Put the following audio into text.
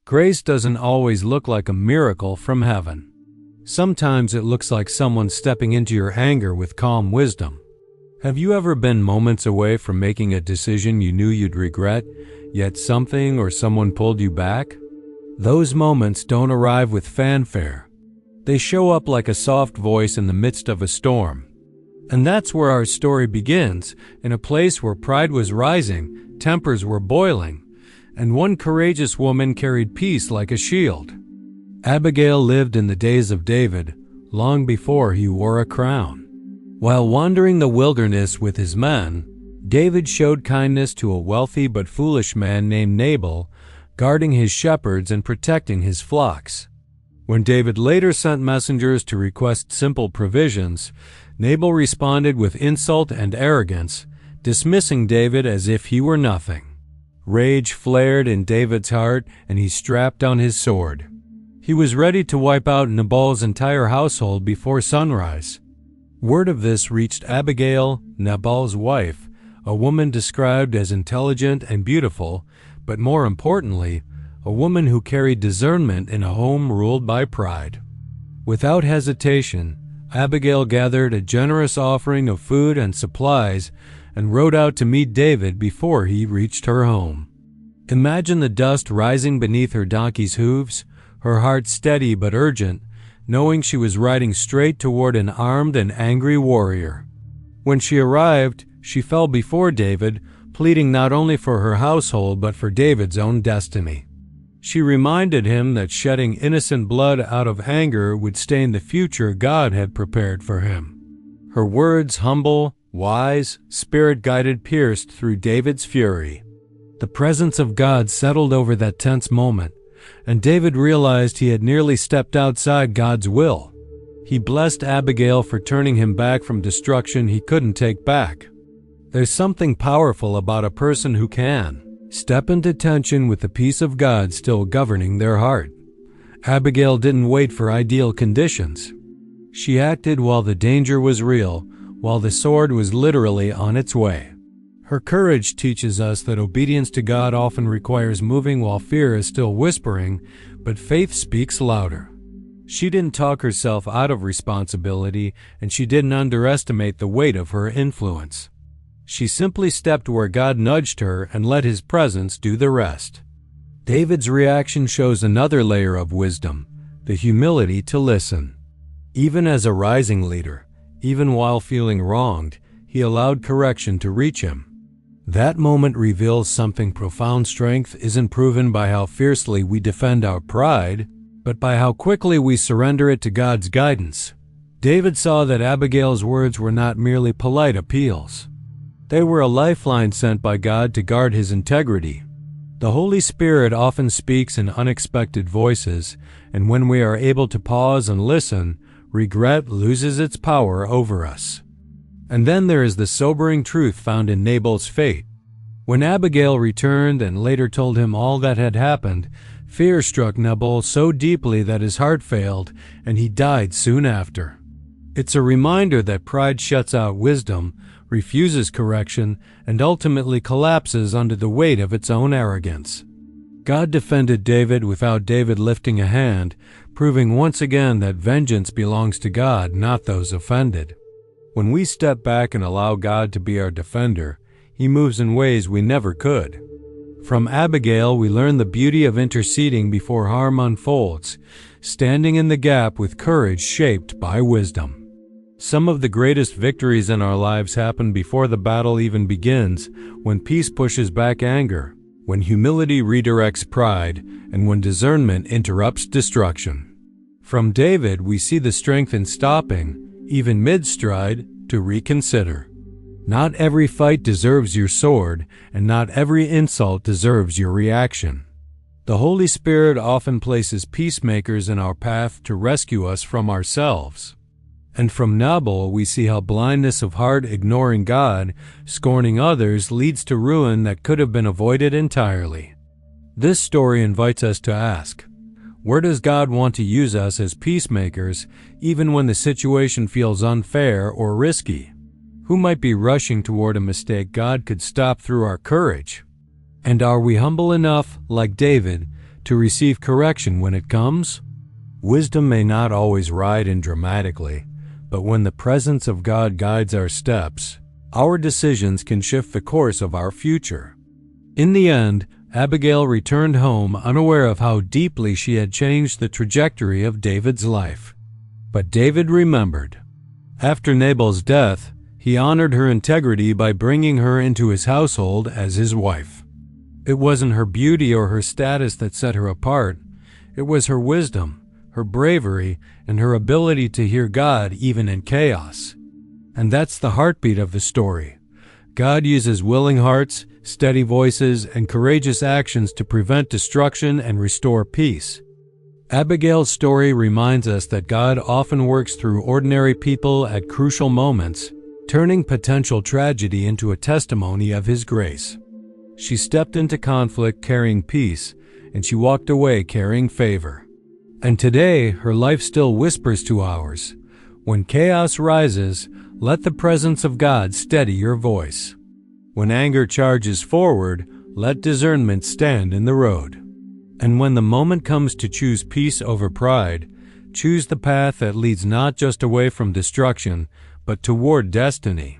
Grace doesn't always look like a miracle from heaven. Sometimes it looks like someone stepping into your anger with calm wisdom. Have you ever been moments away from making a decision you knew you'd regret, yet something or someone pulled you back? Those moments don't arrive with fanfare. They show up like a soft voice in the midst of a storm. And that's where our story begins, in a place where pride was rising, tempers were boiling, and one courageous woman carried peace like a shield. Abigail lived in the days of David, long before he wore a crown. While wandering the wilderness with his men, David showed kindness to a wealthy but foolish man named Nabal, guarding his shepherds and protecting his flocks. When David later sent messengers to request simple provisions, Nabal responded with insult and arrogance, dismissing David as if he were nothing. Rage flared in David's heart, and he strapped on his sword. He was ready to wipe out Nabal's entire household before sunrise. Word of this reached Abigail, Nabal's wife, a woman described as intelligent and beautiful, but more importantly, a woman who carried discernment in a home ruled by pride. Without hesitation, Abigail gathered a generous offering of food and supplies and rode out to meet David before he reached her home. Imagine the dust rising beneath her donkey's hooves, her heart steady but urgent, knowing she was riding straight toward an armed and angry warrior. When she arrived, she fell before David, pleading not only for her household but for David's own destiny. She reminded him that shedding innocent blood out of anger would stain the future God had prepared for him. Her words, humble, wise, spirit-guided, pierced through David's fury. The presence of God settled over that tense moment, and David realized he had nearly stepped outside God's will. He blessed Abigail for turning him back from destruction he couldn't take back. There's something powerful about a person who can step into tension with the peace of God still governing their heart. Abigail didn't wait for ideal conditions. She acted while the danger was real, while the sword was literally on its way. Her courage teaches us that obedience to God often requires moving while fear is still whispering, but faith speaks louder. She didn't talk herself out of responsibility, and she didn't underestimate the weight of her influence. She simply stepped where God nudged her and let His presence do the rest. David's reaction shows another layer of wisdom, the humility to listen. Even as a rising leader, even while feeling wronged, he allowed correction to reach him. That moment reveals something profound. Strength isn't proven by how fiercely we defend our pride, but by how quickly we surrender it to God's guidance. David saw that Abigail's words were not merely polite appeals. They were a lifeline sent by God to guard his integrity. The Holy Spirit often speaks in unexpected voices, and when we are able to pause and listen, regret loses its power over us. And then there is the sobering truth found in Nabal's fate. When Abigail returned and later told him all that had happened, fear struck Nabal so deeply that his heart failed, and he died soon after. It's a reminder that pride shuts out wisdom, refuses correction, and ultimately collapses under the weight of its own arrogance. God defended David without David lifting a hand, proving once again that vengeance belongs to God, not those offended. When we step back and allow God to be our defender, He moves in ways we never could. From Abigail, we learn the beauty of interceding before harm unfolds, standing in the gap with courage shaped by wisdom. Some of the greatest victories in our lives happen before the battle even begins, when peace pushes back anger, when humility redirects pride, and when discernment interrupts destruction. From David, we see the strength in stopping, even mid-stride, to reconsider. Not every fight deserves your sword, and not every insult deserves your reaction. The Holy Spirit often places peacemakers in our path to rescue us from ourselves. And from Nabal, we see how blindness of heart, ignoring God, scorning others, leads to ruin that could have been avoided entirely. This story invites us to ask, where does God want to use us as peacemakers, even when the situation feels unfair or risky? Who might be rushing toward a mistake God could stop through our courage? And are we humble enough, like David, to receive correction when it comes? Wisdom may not always ride in dramatically, but when the presence of God guides our steps, our decisions can shift the course of our future. In the end, Abigail returned home unaware of how deeply she had changed the trajectory of David's life. But David remembered. After Nabal's death, he honored her integrity by bringing her into his household as his wife. It wasn't her beauty or her status that set her apart. It was her wisdom, her bravery, and her ability to hear God even in chaos. And that's the heartbeat of the story. God uses willing hearts, steady voices, and courageous actions to prevent destruction and restore peace. Abigail's story reminds us that God often works through ordinary people at crucial moments, turning potential tragedy into a testimony of His grace. She stepped into conflict carrying peace, and she walked away carrying favor. And today, her life still whispers to ours. When chaos rises, let the presence of God steady your voice. When anger charges forward, let discernment stand in the road. And when the moment comes to choose peace over pride, choose the path that leads not just away from destruction, but toward destiny.